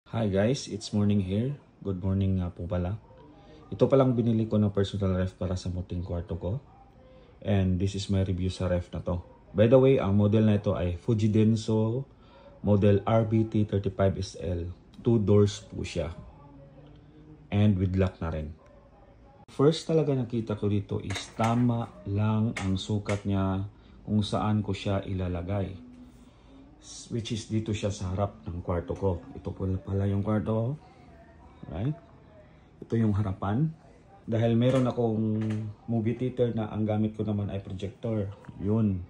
Hi guys, it's morning here. Good morning nga po pala. Ito palang binili ko na personal ref para sa muting kwarto ko. And this is my review sa ref na to. By the way, ang model na ito ay Fujidenso model RBT35SL. 2 doors po siya. And with lock na rin. First talaga nakita ko dito is tama lang ang sukat niya kung saan ko siya ilalagay. Which is dito siya sa harap ng kwarto ko. Ito pala yung kwarto ko. Right? Ito yung harapan. Dahil meron akong movie theater na ang gamit ko naman ay projector. Yun.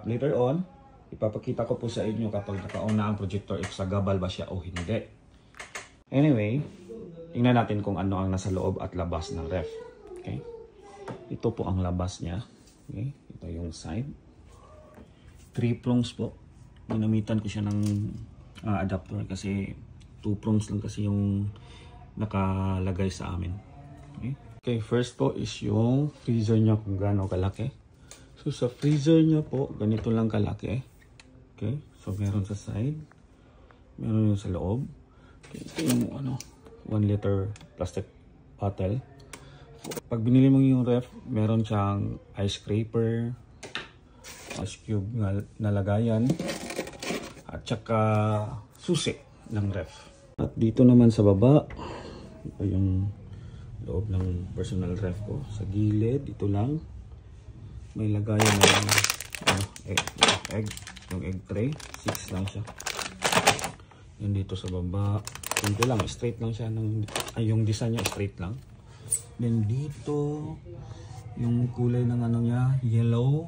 Later on, ipapakita ko po sa inyo kapag naka-on na ang projector if sagabal ba siya o hindi. Anyway, tingnan natin kung ano ang nasa loob at labas ng ref. Okay? Ito po ang labas niya. Okay? Ito yung side. 3 prongs po. Ginamitan ko siya ng adapter kasi 2 prongs lang kasi yung nakalagay sa amin. Okay, first po is yung freezer niya kung gaano kalaki. So sa freezer niya po, ganito lang kalaki. Okay, so meron sa side, meron yung sa loob. Okay, ito yung 1 liter plastic bottle. Pag binili mo yung ref, meron siyang ice scraper, ice cube na lagayan, at saka susi ng ref. At dito naman sa baba, ito yung loob ng personal ref ko. Sa gilid, dito lang, may lagayan ng egg, yung egg tray. 6 lang siya. Yan dito sa baba, dito lang, straight lang siya. Yung design niya, straight lang. Then dito, yung kulay ng niya, yellow.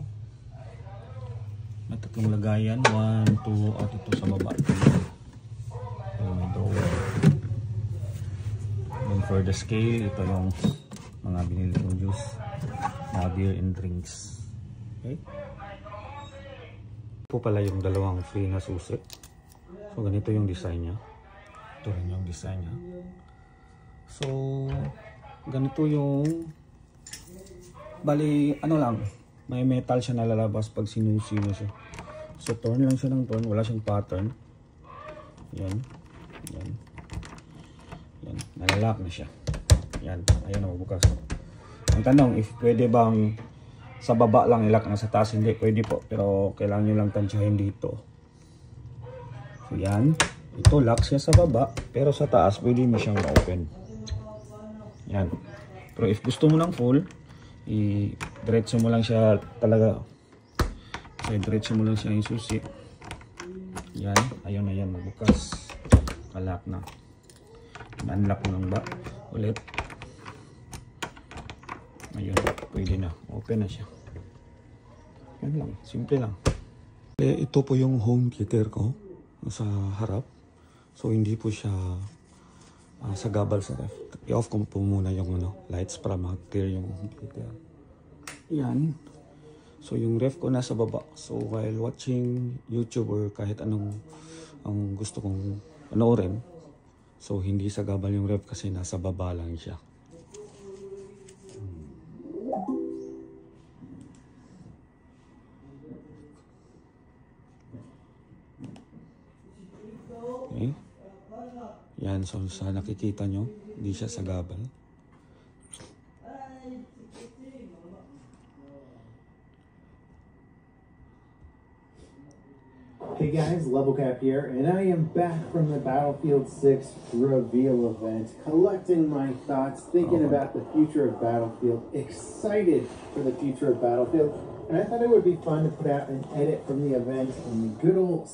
May tatlong lagayan. 1, 2, at ito sa baba. May drawer. Then for the scale, ito yung mga binili kong juice. Mga beer and drinks. Okay? Ito pala yung dalawang free na susi. So ganito yung design niya. Ito rin yung design niya. So ganito yung bali lang, may metal siya nalalabas pag sinusi mo siya. So turn lang siya ng turn, wala siyang pattern. Yan. Yan. Yan. Nalalak na siya. Yan. Ayun na, bukas. Ang tanong, if pwede bang sa baba lang ilak na sa taas? Hindi, pwede po. Pero kailangan nyo lang tansyahin dito. So yan. Ito, lock siya sa baba. Pero sa taas, pwede mo siyang open. Yan. Pero if gusto mo ng full, i-diretso mo lang siya talaga. So, i-diretso mo lang siya yung susi. Yan. Ayun na yan. Magbukas. Kalak na. Unlock mo lang ba? Ulit. Ayun. Pwede na. Open na siya. Yan lang. Simple lang. Ito po yung home theater ko. Sa harap. So, hindi po siya sagabal sa ref. I-off ko po muna yung lights para mag-clear yung computer. Yan. So yung ref ko nasa baba. So while watching YouTube or kahit anong ang gusto kong panoorin, so hindi sagabal yung ref kasi nasa baba lang siya. Okay. Yan, so sa nakikita nyo, hindi siya sagabal. Hey guys, Levelcap here, and I am back from the Battlefield 6 reveal event, collecting my thoughts, thinking about the future of Battlefield, excited for the future of Battlefield, and I thought it would be fun to put out an edit from the event on the good old